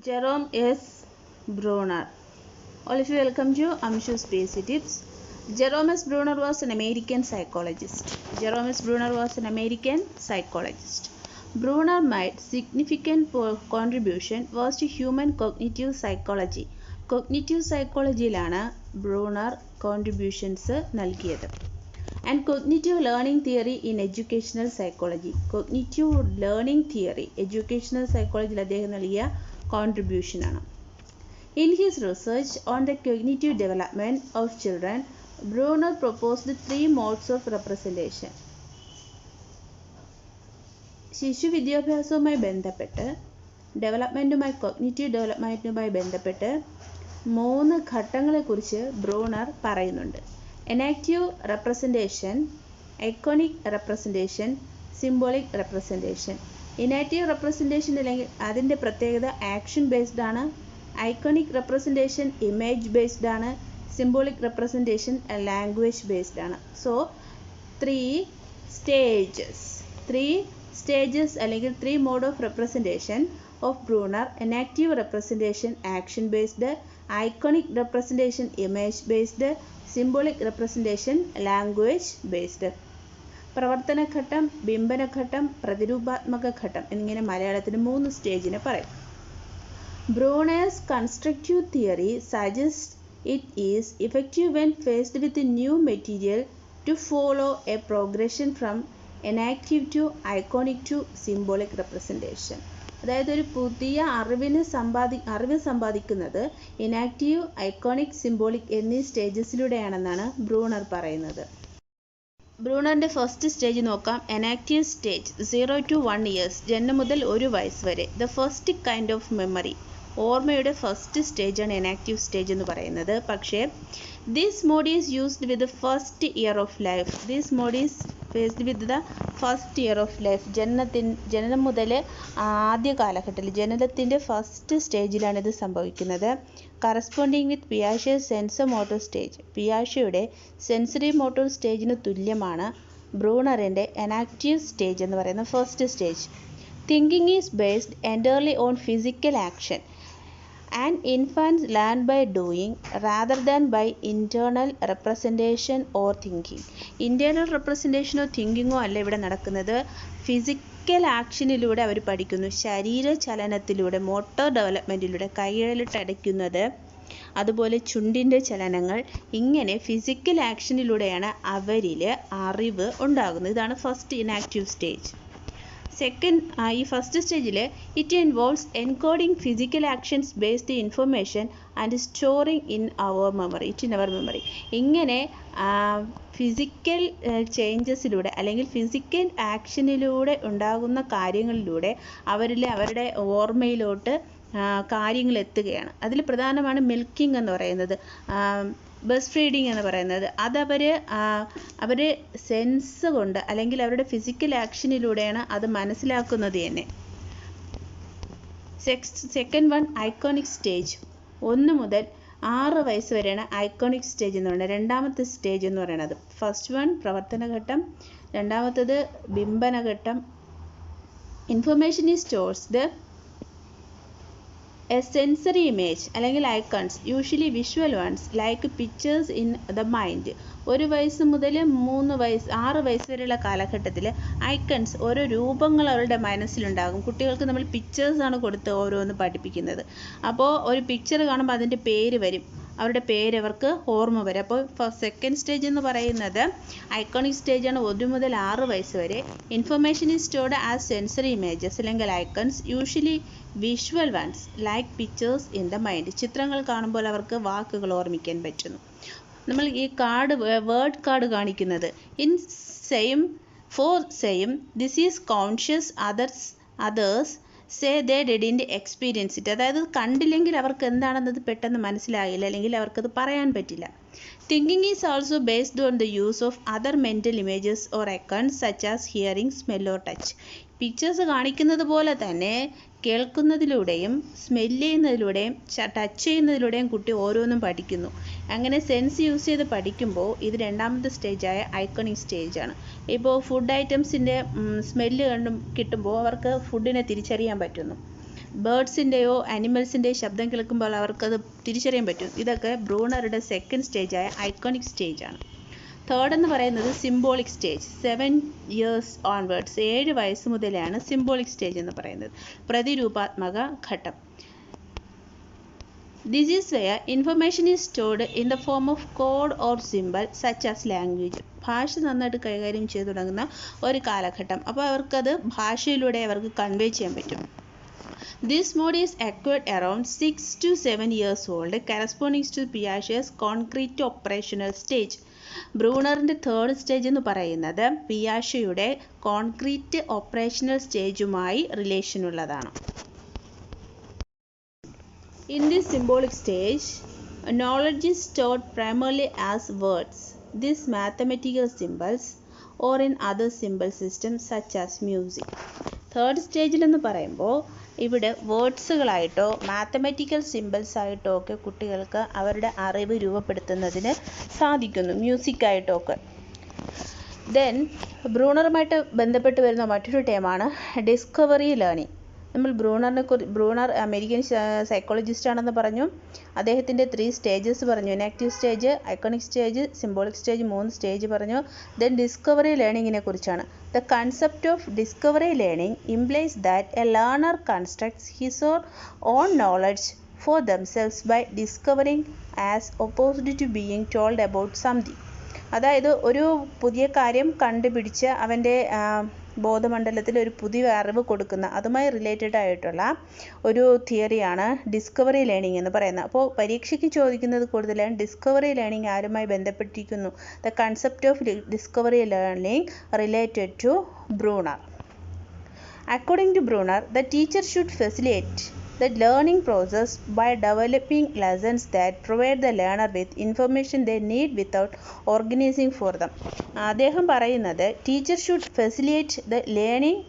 Jerome S. Bruner. All of you, welcome to Amshu's Basic Tips. Jerome S. Bruner was an American psychologist. Bruner made significant contribution was to human cognitive psychology. Cognitive psychology-ലാണ് Bruner contributions നൽകിയത്. And cognitive learning theory in educational psychology. Cognitive learning theory educational psychology അദ്ദേഹം നൽകിയ contribution ആണ്. In his research on the cognitive development of children, Bruner proposed 3 modes of representation. ശിശു വിദ്യാഭ്യാസവുമായി ബന്ധപ്പെട്ട് cognitive ഡെവലപ്മെൻറ്റുമായി ബന്ധപ്പെട്ട് 3 ഘട്ടങ്ങളെക്കുറിച്ച് Bruner പറയുന്നുണ്ട്. Enactive representation, iconic representation, symbolic representation. Inactive representation അല്ലെങ്കിൽ അതിൻ്റെ പ്രത്യേകത ആക്ഷൻ ബേസ്ഡ് ആണ്. ഐക്കോണിക് റെപ്രസെൻറ്റേഷൻ ഇമേജ് ബേസ്ഡ് ആണ്. സിംബോളിക് റെപ്രസെൻറ്റേഷൻ ലാംഗ്വേജ് ബേസ്ഡ് ആണ്. സോ 3 stages അല്ലെങ്കിൽ 3 mode of representation of Bruner: enactive representation action based, iconic representation image based, symbolic representation language based. പ്രവർത്തനഘട്ടം, ബിംബനഘട്ടം, പ്രതിരൂപാത്മക ഘട്ടം എന്നിങ്ങനെ മലയാളത്തിൽ 3 സ്റ്റേജിനെ പറയും. Bruner's constructive theory suggests it is effective when faced with new material to follow a progression from enactive to iconic to symbolic representation. അതായത് ഒരു പുതിയ അറിവ് സമ്പാദിക്കുന്നത് inactive, iconic, symbolic എന്നീ സ്റ്റേജസിലൂടെയാണെന്നാണ് ബ്രൂണർ പറയുന്നത്. ബ്രൂണറിൻ്റെ ഫസ്റ്റ് സ്റ്റേജ് നോക്കാം. എനാക്റ്റീവ് സ്റ്റേജ് 0 to 1 years, ജനനം മുതൽ 1 വയസ്സ് വരെ. The first kind of memory, ഓർമ്മയുടെ ഫസ്റ്റ് സ്റ്റേജാണ് എനാക്റ്റീവ് സ്റ്റേജ് എന്ന് പറയുന്നത്. പക്ഷേ this mode is used with the first year of life. ജനനം മുതൽ ആദ്യ കാലഘട്ടത്തിൽ ജനനത്തിൻ്റെ ഫസ്റ്റ് സ്റ്റേജിലാണ് ഇത് സംഭവിക്കുന്നത്. Corresponding with Piaget's sensor motor stage. പിയാഷെയുടെ സെൻസറി മോട്ടോർ സ്റ്റേജിന് തുല്യമാണ് ബ്രൂണറിൻ്റെ എനാക്റ്റീവ് സ്റ്റേജ് എന്ന് പറയുന്ന first stage. Thinking is based entirely on physical action. And infants learn by doing rather than by internal representation or thinking. Internal representation or thinking അല്ല ഇവിടെ നടക്കുന്നത്. Physical ആക്ഷനിലൂടെ അവർ പഠിക്കുന്നു. ശരീരചലനത്തിലൂടെ, മോട്ടോർ ഡെവലപ്മെൻറ്റിലൂടെ, കൈകളിട്ടടയ്ക്കുന്നത്, അതുപോലെ ചുണ്ടിൻ്റെ ചലനങ്ങൾ, ഇങ്ങനെ ഫിസിക്കൽ ആക്ഷനിലൂടെയാണ് അവരിൽ അറിവ് ഉണ്ടാകുന്നത്. ഇതാണ് ഫസ്റ്റ് ഇനാക്റ്റീവ് സ്റ്റേജ്. ഈ ഫസ്റ്റ് സ്റ്റേജിൽ it involves encoding physical actions based information and storing in our memory. ഇങ്ങനെ ഫിസിക്കൽ ചേഞ്ചസിലൂടെ അല്ലെങ്കിൽ ഫിസിക്കൽ ആക്ഷനിലൂടെ ഉണ്ടാകുന്ന കാര്യങ്ങളിലൂടെ അവരുടെ ഓർമ്മയിലോട്ട് കാര്യങ്ങൾ എത്തുകയാണ്. അതിൽ പ്രധാനമാണ് മിൽക്കിംഗ് എന്ന് പറയുന്നത്, ബ്രസ്റ്റ് ഫീഡിങ് എന്ന് പറയുന്നത്. അവർ സെൻസ് കൊണ്ട് അല്ലെങ്കിൽ അവരുടെ ഫിസിക്കൽ ആക്ഷനിലൂടെയാണ് അത് മനസ്സിലാക്കുന്നത് തന്നെ. Second one iconic stage. 1 മുതൽ 6 വയസ്സ് വരെയാണ് ഐക്കോണിക് സ്റ്റേജ് എന്ന് പറയുന്നത്. രണ്ടാമത്തെ സ്റ്റേജ് എന്ന് പറയുന്നത് ഫസ്റ്റ് വൺ പ്രവർത്തനഘട്ടം, രണ്ടാമത്തേത് ബിംബനഘട്ടം. Information is stored a sensory image അല്ലെങ്കിൽ icons, usually visual ones, like pictures in the mind. 1 വയസ്സ് മുതൽ 6 വയസ്സ് വരെയുള്ള കാലഘട്ടത്തിൽ ഐക്കൺസ്, ഓരോ രൂപങ്ങൾ അവരുടെ മനസ്സിലുണ്ടാകും. കുട്ടികൾക്ക് നമ്മൾ പിക്ചേഴ്സാണ് കൊടുത്ത് ഓരോന്ന് പഠിപ്പിക്കുന്നത്. അപ്പോൾ ഒരു പിക്ചർ കാണുമ്പോൾ അതിൻ്റെ പേര് വരും, അവരുടെ പേര് അവർക്ക് ഓർമ്മ വരും. അപ്പോൾ സെക്കൻഡ് സ്റ്റേജ് എന്ന് പറയുന്നത് ഐക്കോണിക് സ്റ്റേജാണ്. 1 മുതൽ 6 വയസ്സ് വരെ. Information is stored as sensory images അല്ലെങ്കിൽ icons, usually visual ones, like pictures in the mind. ചിത്രങ്ങൾ കാണുമ്പോൾ അവർക്ക് വാക്കുകൾ ഓർമ്മിക്കാൻ പറ്റുന്നു. നമ്മൾ ഈ വേർഡ് കാർഡ് കാണിക്കുന്നത് this is conscious, others say they didn't experience it. അതായത് കണ്ടില്ലെങ്കിൽ അവർക്ക് എന്താണെന്നത് പെട്ടെന്ന് മനസ്സിലാകില്ല, അല്ലെങ്കിൽ അവർക്കത് പറയാൻ പറ്റില്ല. Thinking is also based on the use of other mental images or icons such as hearing, smell or touch. Pictures കാണിക്കുന്നത് പോലെ തന്നെ കേൾക്കുന്നതിലൂടെയും സ്മെല്ല് ചെയ്യുന്നതിലൂടെയും ടച്ച് ചെയ്യുന്നതിലൂടെയും കുട്ടി ഓരോന്നും പഠിക്കുന്നു. അങ്ങനെ സെൻസ് യൂസ് ചെയ്ത് പഠിക്കുമ്പോൾ ഇത് രണ്ടാമത്തെ സ്റ്റേജായ ഐക്കണിക് സ്റ്റേജാണ്. ഇപ്പോൾ ഫുഡ് ഐറ്റംസിൻ്റെ സ്മെല്ല് കിട്ടുമ്പോൾ അവർക്ക് ഫുഡിനെ തിരിച്ചറിയാൻ പറ്റുന്നു. ബേർഡ്സിൻ്റെയോ ആനിമൽസിൻ്റെയോ ശബ്ദം കേൾക്കുമ്പോൾ അവർക്കത് തിരിച്ചറിയാൻ പറ്റും. ഇതൊക്കെ ബ്രൂണറുടെ സെക്കൻഡ് സ്റ്റേജായ ഐക്കോണിക് സ്റ്റേജാണ്. തേർഡ് എന്ന് പറയുന്നത് സിംബോളിക് സ്റ്റേജ്. 7 years ഓൺവേർഡ്സ്, 7 വയസ്സ് മുതലാണ് സിംബോളിക് സ്റ്റേജ് എന്ന് പറയുന്നത്, പ്രതിരൂപാത്മക ഘട്ടം. This is where information is stored in the form of code or symbol such as language. ഭാഷ നന്നായിട്ട് കൈകാര്യം ചെയ്തു തുടങ്ങുന്ന ഒരു കാലഘട്ടം. അപ്പോൾ അവർക്കത് ഭാഷയിലൂടെ അവർക്ക് കൺവേ ചെയ്യാൻ പറ്റും. This mode is acquired around 6 to 7 years old, corresponding to Piaget's concrete operational stage. ബ്രൂണറിൻ്റെ തേർഡ് സ്റ്റേജ് എന്ന് പറയുന്നത് പിയാഷയുടെ കോൺക്രീറ്റ് ഓപ്പറേഷണൽ സ്റ്റേജുമായി റിലേഷനുള്ളതാണ്. In this symbolic stage, knowledge is stored primarily as words, these mathematical symbols, or in other symbol systems such as music. Third സ്റ്റേജിൽ എന്ന് പറയുമ്പോൾ ഇവിടെ വേർഡ്സുകളായിട്ടോ മാത്തമാറ്റിക്കൽ സിമ്പിൾസ് ആയിട്ടോ ഒക്കെ കുട്ടികൾക്ക് അവരുടെ അറിവ് രൂപപ്പെടുത്തുന്നതിന് സാധിക്കുന്നു, മ്യൂസിക്കായിട്ടോ ഒക്കെ. ദെൻ ബ്രൂണറുമായിട്ട് ബന്ധപ്പെട്ട് വരുന്ന മറ്റൊരു ടേമാണ് ഡിസ്കവറി ലേണിംഗ്. നമ്മൾ ബ്രൂണർ അമേരിക്കൻ സൈക്കോളജിസ്റ്റ് ആണെന്ന് പറഞ്ഞു. അദ്ദേഹത്തിൻ്റെ 3 സ്റ്റേജസ് പറഞ്ഞു. Enactive stage, iconic stage, symbolic stage, 3 stage പറഞ്ഞു. ദെൻ ഡിസ്കവറി ലേണിങ്ങിനെ കുറിച്ചാണ്. The concept of discovery learning implies that a learner constructs his or own knowledge for themselves by discovering as opposed to being told about something. അതായത് ഒരു പുതിയ കാര്യം കണ്ടുപിടിച്ച് അവൻ്റെ ബോധമണ്ഡലത്തിൽ ഒരു പുതിയ അറിവ് കൊടുക്കുന്ന, അതുമായി റിലേറ്റഡ് ആയിട്ടുള്ള ഒരു തിയറിയാണ് ഡിസ്കവറി ലേണിംഗ് എന്ന് പറയുന്നത്. അപ്പോൾ പരീക്ഷയ്ക്ക് ചോദിക്കുന്നത് കൂടുതലാണ് ഡിസ്കവറി ലേണിംഗ് ആരുമായി ബന്ധപ്പെട്ടിരിക്കുന്നു. The concept of discovery learning related to Bruner. According to Bruner, the teacher should facilitate the learning process by developing lessons that provide the learner with information they need without organizing for them. അദ്ദേഹം പറയുന്നത് teacher should facilitate the learning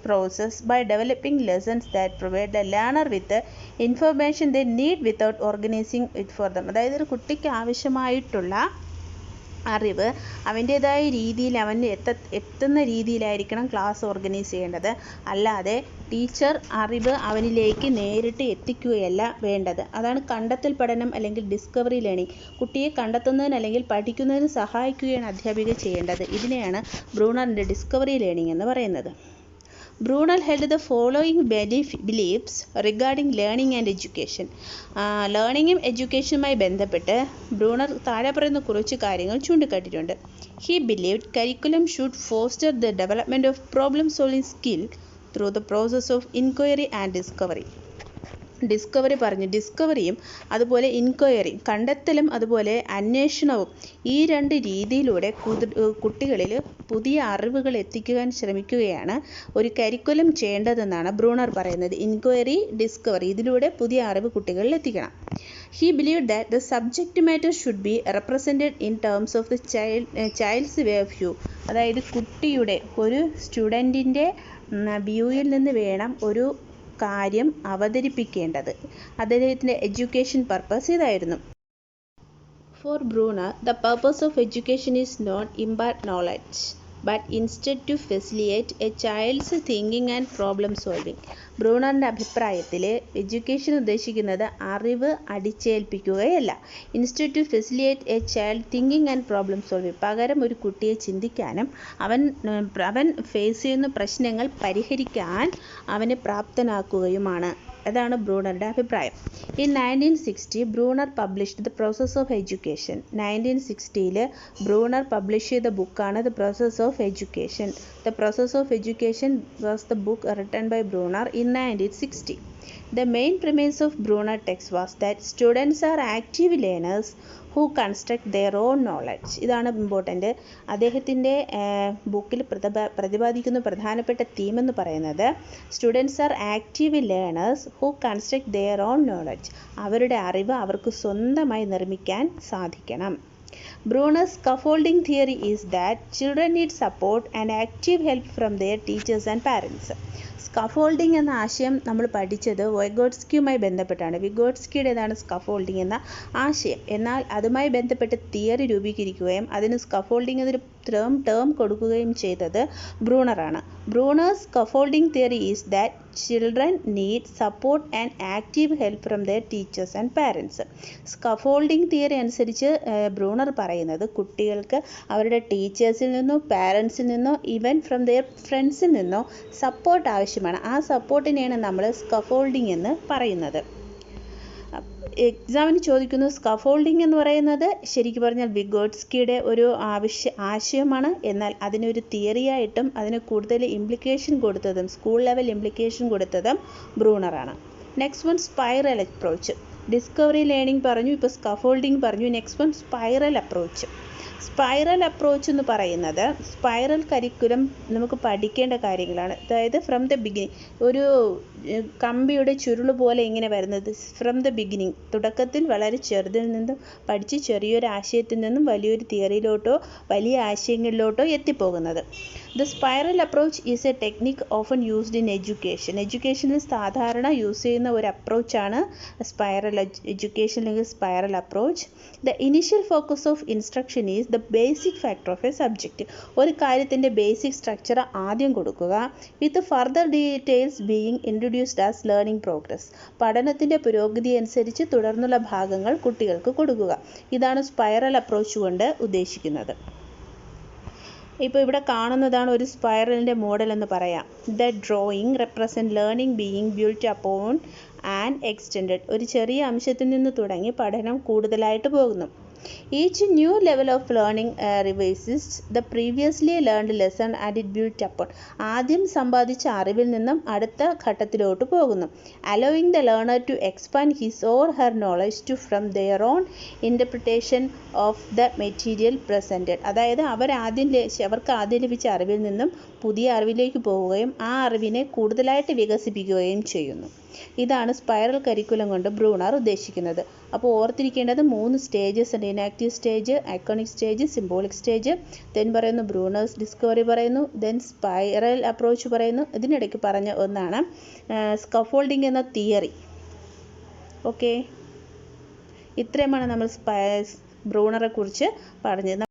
process by developing lessons that provide the learner with information they need without organising it for them. അതായത് ഒരു കുട്ടിക്ക് ആവശ്യമായിട്ടുള്ള അറിവ് അവൻ്റേതായ രീതിയിൽ അവന് എത്തുന്ന രീതിയിലായിരിക്കണം ക്ലാസ് ഓർഗനൈസ് ചെയ്യേണ്ടത്. അല്ലാതെ ടീച്ചർ അറിവ് അവനിലേക്ക് നേരിട്ട് എത്തിക്കുകയല്ല വേണ്ടത്. അതാണ് കണ്ടെത്തൽ പഠനം അല്ലെങ്കിൽ ഡിസ്കവറി ലേണിംഗ്. കുട്ടിയെ കണ്ടെത്തുന്നതിന് അല്ലെങ്കിൽ പഠിക്കുന്നതിന് സഹായിക്കുകയാണ് അധ്യാപിക ചെയ്യേണ്ടത്. ഇതിനെയാണ് ബ്രൂണറിൻ്റെ ഡിസ്കവറി ലേണിംഗ് എന്ന് പറയുന്നത്. Bruner held the following beliefs regarding learning and education. ലേണിങ്ങും എഡ്യൂക്കേഷനുമായി ബന്ധപ്പെട്ട് ബ്രൂണർ താഴെ പറയുന്ന കുറച്ച് കാര്യങ്ങൾ ചൂണ്ടിക്കാട്ടിയിട്ടുണ്ട്. He believed curriculum should foster the development of problem solving skill through the process of inquiry and discovery. Discovery പറഞ്ഞു. ഡിസ്കവറിയും അതുപോലെ ഇൻക്വയറിയും, കണ്ടെത്തലും അതുപോലെ അന്വേഷണവും, ഈ 2 രീതിയിലൂടെ കുട്ടികളിൽ പുതിയ അറിവുകൾ എത്തിക്കുവാൻ ശ്രമിക്കുകയാണ് ഒരു കരിക്കുലം ചെയ്യേണ്ടതെന്നാണ് ബ്രൂണർ പറയുന്നത്. ഇൻക്വയറി, ഡിസ്കവറി, ഇതിലൂടെ പുതിയ അറിവ് കുട്ടികളിൽ എത്തിക്കണം. He believed that the subject matter should be represented in terms of the child's way of view. അതായത് കുട്ടിയുടെ, ഒരു സ്റ്റുഡൻറ്റിൻ്റെ വ്യൂയിൽ നിന്ന് വേണം ഒരു കാര്യം അവതരിപ്പിക്കേണ്ടത്. അദ്ദേഹത്തിൻ്റെ എഡ്യൂക്കേഷൻ പർപ്പസ് ഇതായിരുന്നു. For Bruner, the purpose of education is not impart knowledge, but instead to facilitate a child's thinking and problem solving. ബ്രൂണറിൻ്റെ അഭിപ്രായത്തിൽ എഡ്യൂക്കേഷൻ ഉദ്ദേശിക്കുന്നത് അറിവ് അടിച്ചേൽപ്പിക്കുകയല്ല, instead to facilitate a child thinking and problem solving, പകരം ഒരു കുട്ടിയെ ചിന്തിക്കാനും അവൻ ഫേസ് ചെയ്യുന്ന പ്രശ്നങ്ങൾ പരിഹരിക്കാൻ അവനെ പ്രാപ്തനാക്കുകയുമാണ്. അതാണ് ബ്രൂണറുടെ അഭിപ്രായം. In 1960, Bruner published the process of education. 1960 Bruner publish ചെയ്ത ബുക്കാണ് the process of education. The process of education was the book written by Bruner in 1960. The main premise of Bruner text was that students are active learners who construct their own knowledge. ഇതാണ് important. അദ്ദേഹത്തിൻ്റെ ബുക്കിൽ പ്രതിപാദിക്കുന്ന പ്രധാനപ്പെട്ട theme എന്ന് പറയുന്നത് students are active learners who construct their own knowledge. അവരുടെ അറിവ് അവർക്ക് സ്വന്തമായി നിർമ്മിക്കാൻ സാധിക്കണം. Bruner's scaffolding theory is that children need support and active help from their teachers and parents. Scaffolding എന്ന ആശയം നമ്മൾ പഠിച്ചത് വൈഗോട്സ്കിയുമായി ബന്ധപ്പെട്ടാണ്. വിഗോട്സ്കിയുടേതാണ് സ്കഫോൾഡിംഗ് എന്ന ആശയം. എന്നാൽ അതുമായി ബന്ധപ്പെട്ട് തിയറി രൂപീകരിക്കുകയും അതിന് സ്കഫോൾഡിംഗ് എന്നൊരു ടേം കൊടുക്കുകയും ചെയ്തത് ബ്രൂണറാണ്. Bruner's scaffolding theory is that children need support and active help from their teachers and parents. Scaffolding theory അനുസരിച്ച് ബ്രൂണർ പറയുന്നത് കുട്ടികൾക്ക് അവരുടെ ടീച്ചേഴ്സിൽ നിന്നോ പാരൻസിൽ നിന്നോ ഈവൻ ഫ്രം ദെയർ ഫ്രണ്ട്സിൽ നിന്നോ സപ്പോർട്ട് ആവശ്യമാണ്. ആ സപ്പോർട്ടിനെയാണ് നമ്മൾ സ്കഫോൾഡിംഗ് എന്ന് പറയുന്നത്. എക്സാമിന് ചോദിക്കുന്നു സ്കഫോൾഡിംഗ് എന്ന് പറയുന്നത് ശരിക്കും പറഞ്ഞാൽ വിഗോട്സ്കിയുടെ ഒരു ആശയമാണ്. എന്നാൽ അതിനൊരു തിയറിയായിട്ടും അതിന് കൂടുതൽ ഇംപ്ലിക്കേഷൻ കൊടുത്തതും സ്കൂൾ ലെവൽ ഇംപ്ലിക്കേഷൻ കൊടുത്തതും ബ്രൂണറാണ്. Next one spiral approach. Discovery learning പറഞ്ഞു, ഇപ്പോൾ സ്കഫോൾഡിംഗ് പറഞ്ഞു. Next one spiral approach. Spiral approach എന്ന് പറയുന്നത് സ്പൈറൽ കരിക്കുലം നമുക്ക് പഠിക്കേണ്ട കാര്യങ്ങളാണ്. അതായത് ഫ്രം ദ ബിഗിനിങ്, ഒരു കമ്പിയുടെ ചുരുൾ പോലെ ഇങ്ങനെ വരുന്നത് ഫ്രം ദ ബിഗിനിങ്, തുടക്കത്തിൽ വളരെ ചെറുതിൽ നിന്നും പഠിച്ച് ചെറിയൊരു ആശയത്തിൽ നിന്നും വലിയൊരു തിയറിയിലോട്ടോ വലിയ ആശയങ്ങളിലോട്ടോ എത്തിപ്പോകുന്നത്. The spiral approach is a technique often used in education. എഡ്യൂക്കേഷനിൽ സാധാരണ യൂസ് ചെയ്യുന്ന ഒരു അപ്രോച്ചാണ് സ്പൈറൽ എഡ്യൂക്കേഷൻ അല്ലെങ്കിൽ spiral approach. The initial focus of instruction is the basic factor of a subject. ഒരു കാര്യത്തിൻ്റെ ബേസിക് സ്ട്രക്ചർ ആദ്യം കൊടുക്കുക, with further details being introduced as learning progress. പഠനത്തിൻ്റെ പുരോഗതി അനുസരിച്ച് തുടർന്നുള്ള ഭാഗങ്ങൾ കുട്ടികൾക്ക് കൊടുക്കുക. ഇതാണ് സ്പൈറൽ അപ്രോച്ച് കൊണ്ട് ഉദ്ദേശിക്കുന്നത്. ഇപ്പോൾ ഇവിടെ കാണുന്നതാണ് ഒരു സ്പൈറലിൻ്റെ മോഡൽ എന്ന് പറയാം. The drawing represent learning being built upon and extended. ഒരു ചെറിയ അംശത്തിൽ നിന്ന് തുടങ്ങി പഠനം കൂടുതലായിട്ട് പോകുന്നു. Each new level of learning revises the previously learned lesson and it built upon. ആദ്യം സമ്പാദിച്ച അറിവിൽ നിന്നും അടുത്ത ഘട്ടത്തിലോട്ട് പോകുന്നു. Allowing the learner to expand his or her knowledge to from their own interpretation of the material presented. അതായത് അവർക്ക് ആദ്യം ലഭിച്ച അറിവിൽ നിന്നും പുതിയ അറിവിലേക്ക് പോവുകയും ആ അറിവിനെ കൂടുതലായിട്ട് വികസിപ്പിക്കുകയും ചെയ്യുന്നു. ഇതാണ് സ്പൈറൽ കരിക്കുലം കൊണ്ട് ബ്രൂണർ ഉദ്ദേശിക്കുന്നത്. അപ്പോൾ ഓർത്തിരിക്കേണ്ടത് 3 സ്റ്റേജസ് ഉണ്ട്. Inactive stage, iconic stage, symbolic stage. Then പറയുന്നു ബ്രൂണേഴ്സ് ഡിസ്കവറി പറയുന്നു, ദെൻ സ്പൈറൽ അപ്രോച്ച് പറയുന്നു. ഇതിനിടയ്ക്ക് പറഞ്ഞ ഒന്നാണ് സ്കഫോൾഡിംഗ് എന്ന തിയറി. ഓക്കെ, ഇത്രയുമാണ് നമ്മൾ ബ്രൂണറെ കുറിച്ച് പറഞ്ഞത്.